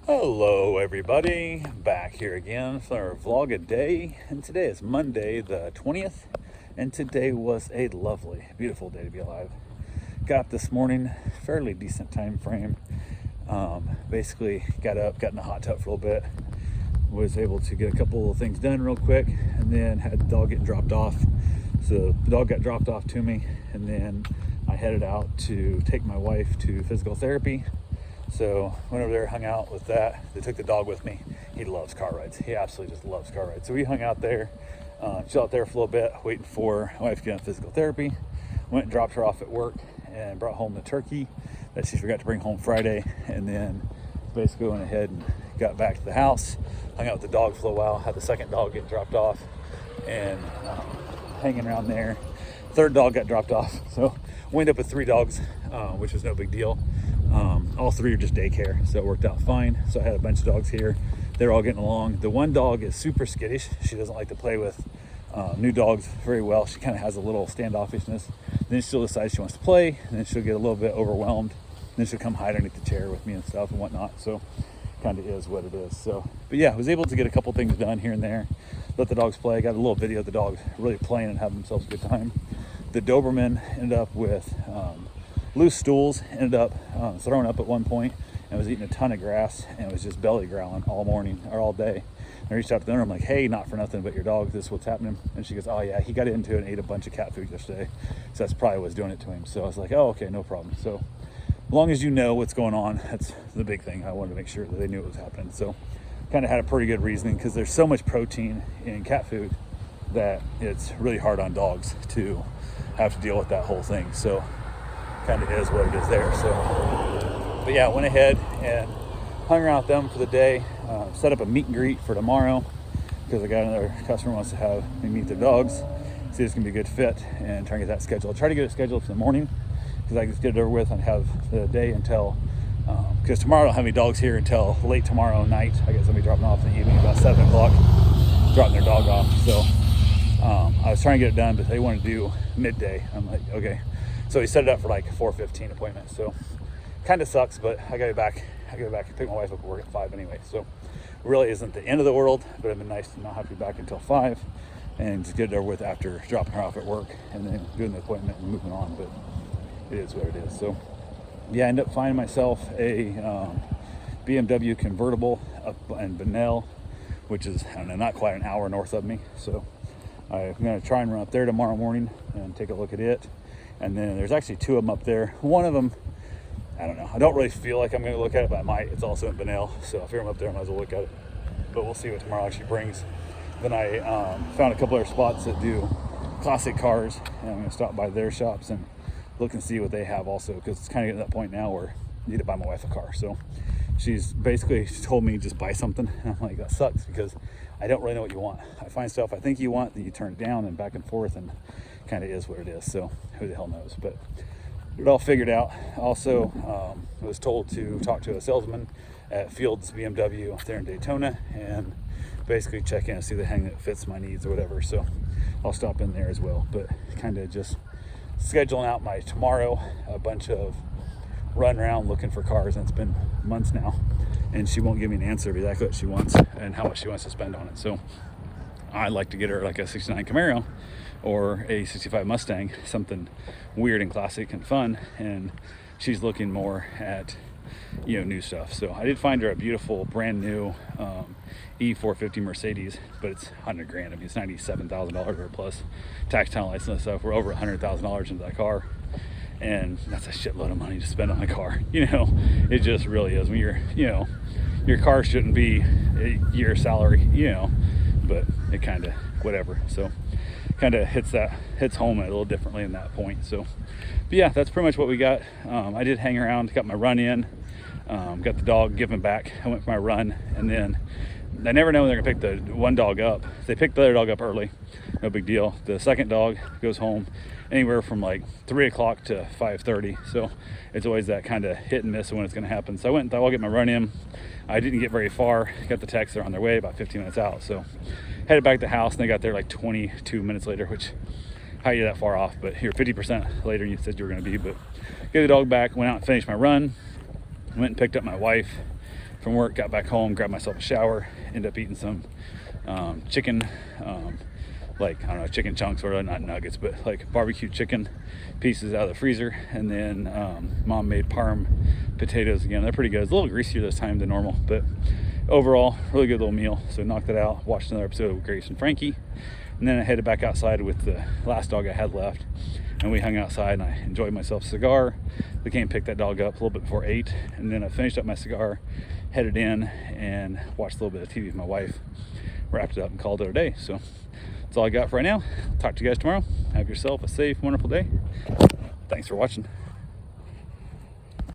Hello everybody, back here again for our vlog a day, and today is Monday the 20th, and today was a lovely, beautiful day to be alive. Got up this morning, fairly decent time frame. Basically got up, got in the hot tub for a little bit, was able to get a couple of things done real quick, and then had the dog getting dropped off. So the dog got dropped off to me, and then I headed out to take my wife to physical therapy. So went over there, hung out with that. They took the dog with me. He loves car rides. He absolutely just loves car rides. So we hung out there, chilled out there for a little bit, waiting for my wife to get on physical therapy. Went and dropped her off at work and brought home the turkey that she forgot to bring home Friday. And then basically went ahead and got back to the house, hung out with the dog for a while, had the second dog get dropped off, and hanging around there. Third dog got dropped off. So we ended up with 3 dogs, which was no big deal. All 3 are just daycare, so it worked out fine. So I had a bunch of dogs here. They're all getting along. The one dog is super skittish. She doesn't like to play with new dogs very well. She kind of has a little standoffishness. Then she'll decide she wants to play, and then she'll get a little bit overwhelmed. Then she'll come hide underneath the chair with me and stuff and whatnot. So kind of is what it is. So, but yeah, I was able to get a couple things done here and there. Let the dogs play. Got a little video of the dogs really playing and having themselves a good time. The Doberman ended up with loose stools, ended up throwing up at one point and was eating a ton of grass and was just belly growling all morning or all day. I reached out to the owner. I'm like, hey, not for nothing, but your dog, this is what's happening. And she goes, oh yeah, he got into it and ate a bunch of cat food yesterday. So that's probably what's doing it to him. So I was like, oh, okay, no problem. So as long as you know what's going on, that's the big thing. I wanted to make sure that they knew what was happening. So kind of had a pretty good reasoning, because there's so much protein in cat food that it's really hard on dogs to have to deal with that whole thing. So kind of is what it is there. So, but yeah, went ahead and hung around with them for the day. Set up a meet and greet for tomorrow, because I got another customer wants to have me meet their dogs. See if it's gonna be a good fit, and try and get that scheduled. Try to get it scheduled for the morning, because I can just get it over with and have the day until, because tomorrow I don't have any dogs here until late tomorrow night. I guess I'll be dropping off in the evening about 7 o'clock, dropping their dog off. So I was trying to get it done, but they want to do midday. I'm like, okay. So he set it up for like a 4:15 appointment. So kind of sucks, but I gotta get back and pick my wife up at work at 5 anyway. So it really isn't the end of the world, but it'd been nice to not have to be back until 5 and just get it over with after dropping her off at work and then doing the appointment and moving on. But it is what it is. So yeah, I ended up finding myself a BMW convertible up in Bunnell, which is, I don't know, not quite an hour north of me. So I'm gonna try and run up there tomorrow morning and take a look at it. And then there's actually 2 of them up there. One of them, I don't know. I don't really feel like I'm going to look at it, but I might. It's also in Bunnell, so if I'm up there, I might as well look at it. But we'll see what tomorrow actually brings. Then I found a couple other spots that do classic cars, and I'm going to stop by their shops and look and see what they have also, because it's kind of getting to that point now where I need to buy my wife a car. So she's basically told me just buy something, and I'm like, that sucks, because I don't really know what you want. I find stuff I think you want, then you turn it down and back and forth, and kind of is what it is. So who the hell knows? But it all figured out. Also, I was told to talk to a salesman at Fields BMW there in Daytona and basically check in and see the hang that fits my needs or whatever. So I'll stop in there as well. But kind of just scheduling out my tomorrow, a bunch of run around looking for cars, and it's been months now, and she won't give me an answer of exactly what she wants and how much she wants to spend on it. So I'd like to get her like a 69 Camaro or a 65 Mustang, something weird and classic and fun, and she's looking more at, you know, new stuff. So I did find her a beautiful brand new E450 Mercedes, but it's 100 grand. I mean, it's $97,000 plus tax, title, license and stuff. We're over $100,000 into that car, and that's a shitload of money to spend on a car. You know, it just really is. When you're, you know, your car shouldn't be a year's salary, you know, but it kind of whatever. So kind of hits home a little differently in that point. So but yeah, that's pretty much what we got. I did hang around, got my run in, got the dog given back. I went for my run, and then I never know when they're gonna pick the one dog up. If they pick the other dog up early, no big deal. The second dog goes home anywhere from like 3 o'clock to 5:30. So it's always that kind of hit and miss of when it's gonna happen. So I went and thought I'll get my run in. I didn't get very far. Got the text they're on their way, about 15 minutes out. So headed back to the house, and they got there like 22 minutes later, which how you that far off, but you're 50% later than you said you were going to be. But get the dog back, went out and finished my run, went and picked up my wife, from work, got back home, grabbed myself a shower, ended up eating some chicken, like, I don't know, chicken chunks, or not nuggets, but like barbecue chicken pieces out of the freezer. And then mom made parm potatoes again. They're pretty good. It's a little greasier this time than normal, but overall, really good little meal. So knocked it out, watched another episode of Grace and Frankie, and then I headed back outside with the last dog I had left, and we hung outside and I enjoyed myself a cigar. We came pick that dog up a little bit before 8, and then I finished up my cigar, headed in and watched a little bit of TV with my wife, wrapped it up and called it a day. So that's all I got for right now. Talk to you guys tomorrow. Have yourself a safe, wonderful day. Thanks for watching.